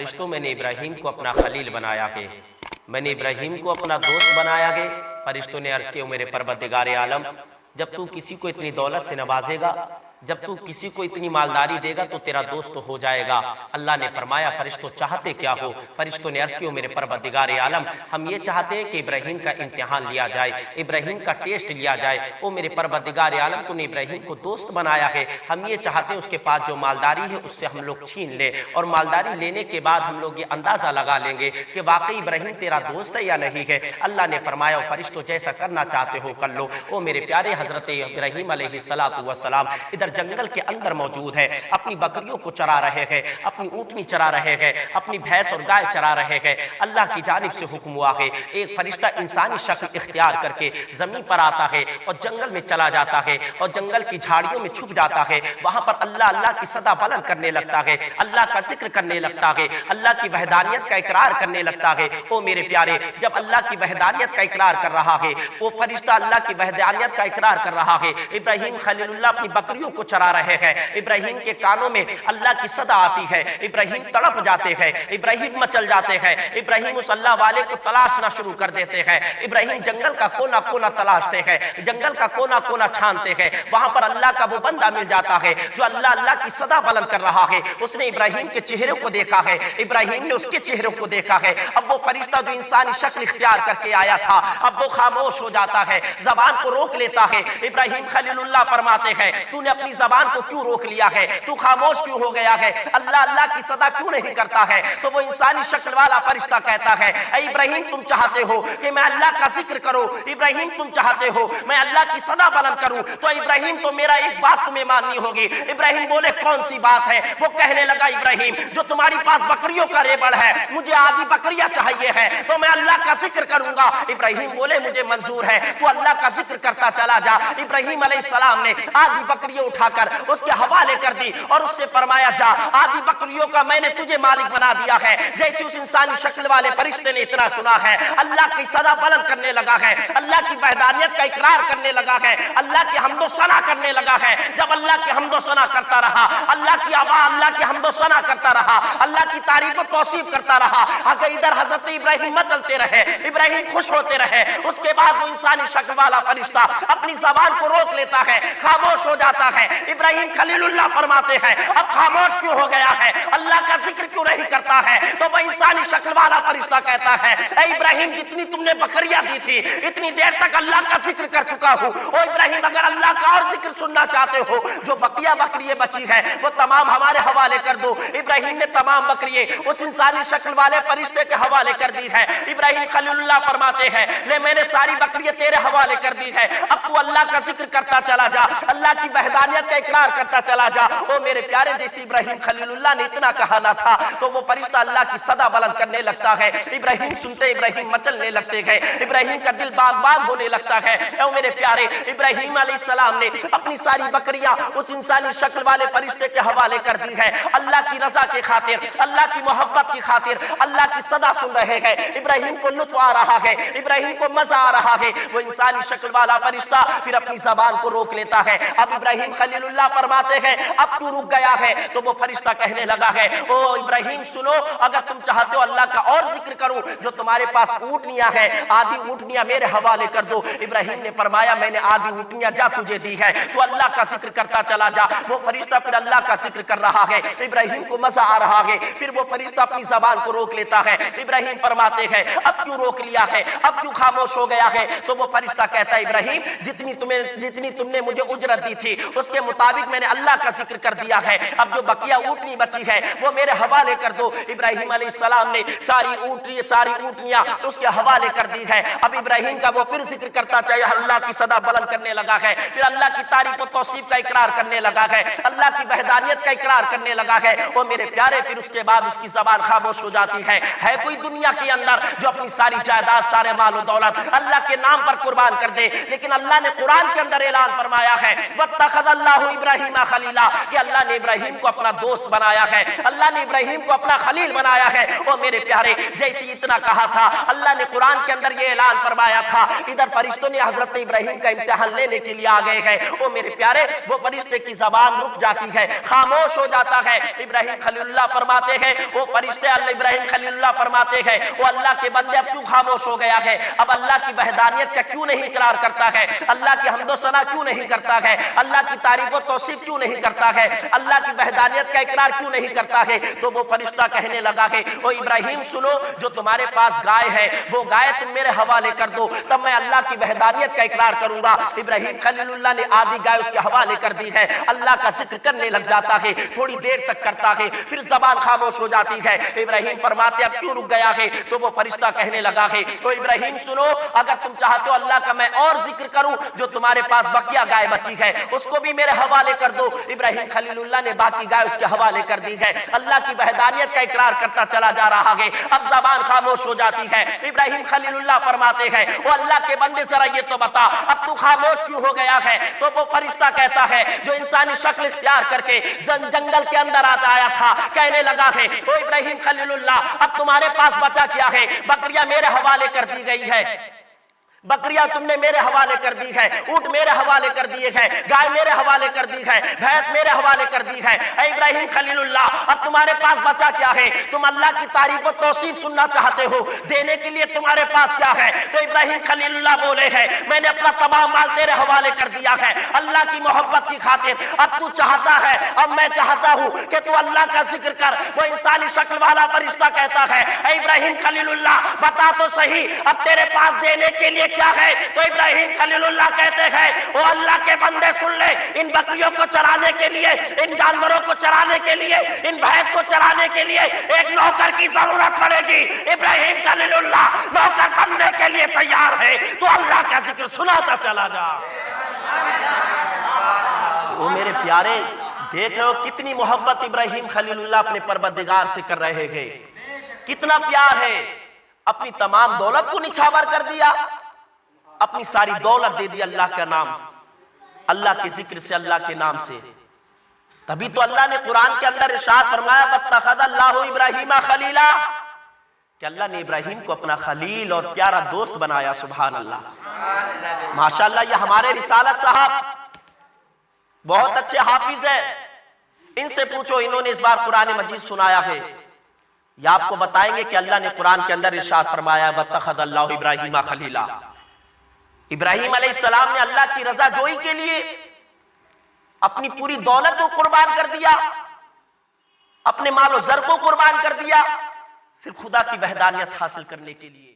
فرشتوں میں نے ابراہیم کو اپنا خلیل بنایا ہے، میں نے ابراہیم کو اپنا دوست بنایا ہے۔ فرشتوں نے عرض کیا میرے پروردگار عالم، جب تو کسی کو اتنی دولت سے نوازے گا، جب تو کسی کو اتنی مالداری دے گا تو تیرا دوست ہو جائے گا۔ اللہ نے فرمایا فرشتوں چاہتے کیا ہو؟ فرشتوں نے عرض کیا میرے پروردگار عالم، ہم یہ چاہتے ہیں کہ ابراہیم کا امتحان لیا جائے، ابراہیم کا ٹیسٹ لیا جائے۔ او میرے پروردگار عالم، تو نے ابراہیم کو دوست بنایا ہے، ہم یہ چاہتے ہیں اس کے پاس جو مالداری ہے اس سے ہم لوگ چھین لیں، اور مالداری لینے کے بعد ہم لوگ یہ اندازہ لگا لیں گے کہ واقعی ابراہیم تیرا دوست ہے یا نہیں ہے۔ اللہ نے فرمایا فرشتوں جیسا کرنا چاہتے ہو کر لو۔ او میرے پیارے حضرت ابراہیم علیہ السلام ادھر جنگل کے اندر موجود ہے، اپنی بکریوں کو چرا رہے ہیں، اپنی اونٹنی چرا رہے ہیں، اپنی بھینس اور گائے چرا رہے ہیں۔ اللہ کی جانب سے حکم ہوا ہے، ایک فرشتہ انسانی شکل اختیار کر کے زمین پر آتا ہے اور جنگل میں چلا جاتا ہے اور جنگل کی جھاڑیوں میں چھپ جاتا ہے، وہاں پر اللہ اللہ کی صدا بلند کرنے لگتا ہے، اللہ کا ذکر کرنے لگتا ہے، اللہ کی وحدانیت کا اقرار کرنے لگتا ہے۔ او میرے پیارے، جب اللہ کی وحدانیت کا اقرار کر رہا ہے، وہ فرشتہ اللہ کی وحدانیت کا اقرار کر رہا ہے، ابراہیم خلیل اللہ اپنی بکریوں کو چرا رہے ہیں، ابراہیم کے کانوں میں اللہ کی صدا آتی ہے، ابراہیم تڑپ جاتے ہیں، ابراہیم مچل جاتے ہیں، ابراہیم اس اللہ والے کو تلاشنا شروع کر دیتے ہیں، ابراہیم جنگل کا کونا کونا تلاشتے ہیں، جنگل کا کونا کونا چھانتے ہیں، وہاں پر اللہ کا وہ بندہ مل جاتا ہے جو اللہ اللہ کی صدا بلند کر رہا ہے۔ اس نے ابراہیم کے چہرے کو دیکھا ہے، ابراہیم نے اس کے چہروں کو دیکھا ہے۔ اب وہ فرشتہ جو انسانی شکل اختیار کر کے آیا تھا اب وہ خاموش ہو جاتا ہے، زبان کو روک لیتا ہے۔ ابراہیم خلیل اللہ فرماتے ہیں تو نے اپنی زبان کو کیوں روک لیا ہے؟ تو خاموش کیوں ہو گیا ہے؟ اللہ اللہ کی صدا کیوں نہیں کرتا ہے؟ تو وہ انسانی شکل والا فرشتہ کہتا ہے اے ابراہیم، تم چاہتے ہو کہ میں اللہ کا ذکر کروں، ابراہیم تم چاہتے ہو میں اللہ کی صدا بلند کروں، تو ابراہیم تو میرا ایک بات تمہیں ماننی ہوگی۔ ابراہیم بولے کون سی بات ہے؟ وہ کہنے لگا ابراہیم جو تمہاری پاس بکریوں کا ریبڑ ہے، مجھے آدھی بکریاں چاہیے ہے تو میں اللہ کا ذکر کروں گا۔ ابراہیم بولے مجھے منظور ہے، تو اللہ کا ذکر کرتا چلا جا۔ ابراہیم علیہ السلام نے آدھی بکریوں اٹھا کر اس کے حوالے کر دی اور اس سے فرمایا جا آدھی بکریوں کا میں نے تجھے مالک بنا دیا ہے۔ جیسے اس انسانی شکل والے فرشتے نے اتنا سنا ہے، اللہ کی صدا بلند کرنے لگا ہے، اللہ کی وحدانیت کا اقرار کرنے لگا ہے، اللہ کی حمد و ثنا کرنے لگا ہے۔ جب اللہ کی حمد و ثنا کرتا رہا، اللہ کی آواز اللہ کی حمد و ثنا کرتا رہا، اللہ کی تعریف و توصیف کرتا رہا، اگر ادھر حضرت ابراہیم مچلتے رہے، ابراہیم خوش ہوتے رہے۔ اس کے بعد وہ انسانی شکل والا فرشتہ اپنی زبان کو روک لیتا ہے، خاموش ہو جاتا ہے۔ ابراہیم خلیل اللہ فرماتے ہیں اب خاموش کیوں ہو گیا ہے؟ اللہ کا ذکر کیوں نہیں کرتا ہے؟ تو وہ انسانی شکل والا فرشتہ کہتا ہے اے ابراہیم جتنی تم نے بکریاں دی تھی اتنی دیر تک اللہ کا ذکر کر چکا ہوں۔ او ابراہیم اگر اللہ کا اور ذکر سننا چاہتے ہو، جو بکریاں بچی ہے وہ تمام ہمارے حوالے کر دو۔ ابراہیم نے تمام بکریے اس انسانی شکل والے فرشتے کے حوالے کر دی ہے۔ ابراہیم خلیل اللہ فرماتے ہیں لے میں نے ساری بکریاں تیرے حوالے کر دی ہے، اب تو اللہ کا ذکر کرتا چلا جا، اللہ کی وحدانیت کا اقرار کرتا چلا جا۔ او میرے پیارے، جیسے ابراہیم خلیل اللہ نے اتنا کہا نہ تھا تو وہ فرشتہ اللہ کی صدا بلند کرنے لگتا ہے۔ ابراہیم سنتے ابراہیم مچلنے لگتے گئے، ابراہیم کا دل باغ باغ ہونے لگتا ہے۔ او میرے پیارے، ابراہیم علیہ السلام نے اپنی ساری بکریاں اس انسانی شکل والے فرشتے کے حوالے کر دی ہے، اللہ کی رضا کی خاطر، اللہ کی محبت کی خاطر، اللہ کی صدا سن رہے ہیں۔ ابراہیم کو لطف آ رہا ہے، ابراہیم کو مزہ آ رہا ہے۔ وہ انسانی شکل والا فرشتہ پھر اپنی زبان کو روک لیتا ہے۔ اب ابراہیم خلیل اللہ فرماتے ہیں اب تو رک گیا ہے، تو وہ فرشتہ کہنے لگا ہے او ابراہیم سنو، اگر تم چاہتے ہو اللہ کا اور ذکر کروں، جو تمہارے پاس اونٹنیاں ہیں آدھی اونٹنیاں میرے حوالے کر دو۔ ابراہیم نے فرمایا میں نے آدھی اونٹنیاں جا تجھے دی ہے، تو اللہ کا ذکر کرتا چلا جا۔ وہ فرشتہ پھر اللہ کا ذکر کر رہا ہے، ابراہیم کو مزہ آ رہا ہے۔ پھر وہ فرشتہ اپنی زبان کو روک لیتا ہے۔ ابراہیم فرماتے ہیں اب کیوں روک لیا ہے، اب کیوں خاموش ہو گیا ہے؟ تو وہ فرشتہ کہتا ہے ابراہیم جتنی تم نے مجھے اجرت دی تھی اس کے مطابق میں نے اللہ کا ذکر کر دیا ہے، اب جو بقیہ اونٹنی بچی ہے وہ میرے حوالے کر دو۔ ابراہیم علیہ السلام نے ساری اونٹنیاں اس کے حوالے کر دی ہے۔ اب ابراہیم کا وہ پھر ذکر کرتا چاہے اللہ کی صدا بلند کرنے لگا ہے، پھر اللہ کی تعریف و توصیف کا اقرار کرنے لگا ہے، اللہ کی وحدانیت کا اقرار کرنے لگا ہے۔ وہ میرے پیارے پھر اس کے بعد اس کی زبان خاموش ہو جاتی ہے۔ ہے کوئی دنیا کے اندر جو اپنی ساری جائیداد، سارے مال و دولت اللہ کے نام پر قربان کر دے؟ لیکن اللہ نے قرآن کے اندر اعلان فرمایا ہے وَاتَّخَذَ اللہ ابراہیم خلیلا کہ اللہ نے ابراہیم کو اپنا دوست بنایا ہے، اللہ نے ابراہیم کو اپنا خلیل بنایا ہے۔ وہ میرے پیارے جیسے اتنا کہا تھا، اللہ نے قرآن کے اندر یہ اعلان فرمایا تھا، ادھر فرشتوں نے حضرت ابراہیم کا امتحان لینے کے لیے آ گئے ہیں۔ وہ میرے پیارے وہ فرشتے کی زبان رک جاتی ہے، خاموش ہو جاتا ہے۔ ابراہیم خلیل اللہ فرماتے ہیں، وہ فرشتے اللہ ابراہیم خلیل اللہ فرماتے ہیں، وہ اللہ کے بندے اب کیوں خاموش ہو گیا ہے؟ اب اللہ کی وحدانیت کا کیوں نہیں اقرار کرتا ہے؟ اللہ کی حمد و ثنا کیوں نہیں کرتا ہے؟ اللہ کی تعریف و توصیف کیوں نہیں کرتا ہے؟ اللہ کی وحدانیت کا اقرار کیوں نہیں کرتا ہے؟ تو وہ فرشتہ کہنے لگا ہے، او ابراہیم سنو، جو تمہارے پاس گائے ہے وہ گائے تم میرے حوالے کر دو، تب میں اللہ کی وحدانیت کا اقرار کروں گا۔ ابراہیم خلیل اللہ نے آدھی گائے اس کے حوالے کر دی ہے، اللہ کا ذکر کرنے لگ جاتا ہے، تھوڑی دیر تک کرتا ہے، پھر زبان خاموش ہو جاتی ہے۔ ابراہیم فرماتے اب کیوں رک گیا ہے؟ تو وہ فرشتہ کہنے لگا ہے، تو ابراہیم سنو، اگر تم چاہتے ہو اللہ کا میں اور ذکر کروں، جو تمہارے پاس بقیہ گائے بچی ہے اس کو بھی میرے حوالے کر دو۔ ابراہیم خلیل اللہ نے باقی گائے اس کے حوالے کر دی ہے، اللہ کی وحدانیت کا اقرار کرتا چلا جا رہا ہے۔ اب زبان خاموش ہو جاتی ہے۔ ابراہیم خلیل اللہ فرماتے ہیں، وہ اللہ کے بندے ذرا یہ تو بتا اب تو خاموش کیوں ہو گیا ہے؟ تو وہ فرشتہ کہتا ہے، جو انسانی شکل اختیار کر کے جنگل کے اندر آیا تھا، کہنے لگا ہے، او ابراہیم خلیل اللہ اب تمہارے پاس بچا کیا ہے؟ بکریاں میرے حوالے کر دی گئی ہے، بکریاں تم نے میرے حوالے کر دی ہے، اونٹ میرے حوالے کر دیے ہیں، گائے میرے حوالے کر دی ہے، بھینس میرے حوالے کر دی ہے۔ اے ابراہیم خلیل اللہ اب تمہارے پاس بچا کیا ہے؟ تم اللہ کی تعریف و توصیف سننا چاہتے ہو، دینے کے لیے تمہارے پاس کیا ہے؟ تو ابراہیم خلیل اللہ بولے ہیں، میں نے اپنا تمام مال تیرے حوالے کر دیا ہے اللہ کی محبت کی خاطر۔ اب تو چاہتا ہے، اب میں چاہتا ہوں کہ تو اللہ کا ذکر کر۔ وہ انسانی شکل والا فرشتہ کہتا ہے، اے ابراہیم خلیل اللہ بتا تو صحیح اب تیرے پاس دینے کے لیے کیا ہے؟ تو ابراہیم خلیل اللہ کہتے ہیں، وہ اللہ کے بندے سن لے، ان بکریوں کو چرانے کے لیے، ان جانوروں کو چرانے کے لیے، ان بھینس کو چرانے کے لیے ایک نوکر کی ضرورت پڑے گی۔ ابراہیم خلیل اللہ نوکر بننے کے لیے تیار ہے، تو اللہ کا ذکر سناتا چلا جا۔ وہ میرے پیارے دیکھ رہے ہو کتنی محبت ابراہیم خلیل اللہ اپنے پروردگار سے کر رہے ہیں، کتنا پیار ہے۔ اپنی تمام دولت کو نچھاور کر دیا، اپنی ساری دولت دے دی اللہ کا نام، اللہ کے ذکر سے، اللہ کے نام سے۔ تبھی تو اللہ نے قرآن کے اندر ارشاد فرمایا وَاتَّخَذَ اللَّهُ إِبْرَاهِيمَ خَلِيلًا، کہ اللہ نے ابراہیم کو اپنا خلیل اور پیارا دوست بنایا۔ سبحان اللہ، ماشاءاللہ۔ یہ ہمارے رسالت صاحب بہت اچھے حافظ ہیں، ان سے پوچھو، انہوں نے اس بار قرآن مجید سنایا ہے، یہ آپ کو بتائیں گے کہ اللہ نے قرآن کے اندر ارشاد فرمایا وَاتَّخَذَ اللَّهُ إِبْرَاهِيمَ خَلِيلًا۔ ابراہیم علیہ السلام نے اللہ کی رضا جوئی کے لیے اپنی پوری دولت کو قربان کر دیا، اپنے مال و زر کو قربان کر دیا، صرف خدا کی وحدانیت حاصل کرنے کے لیے۔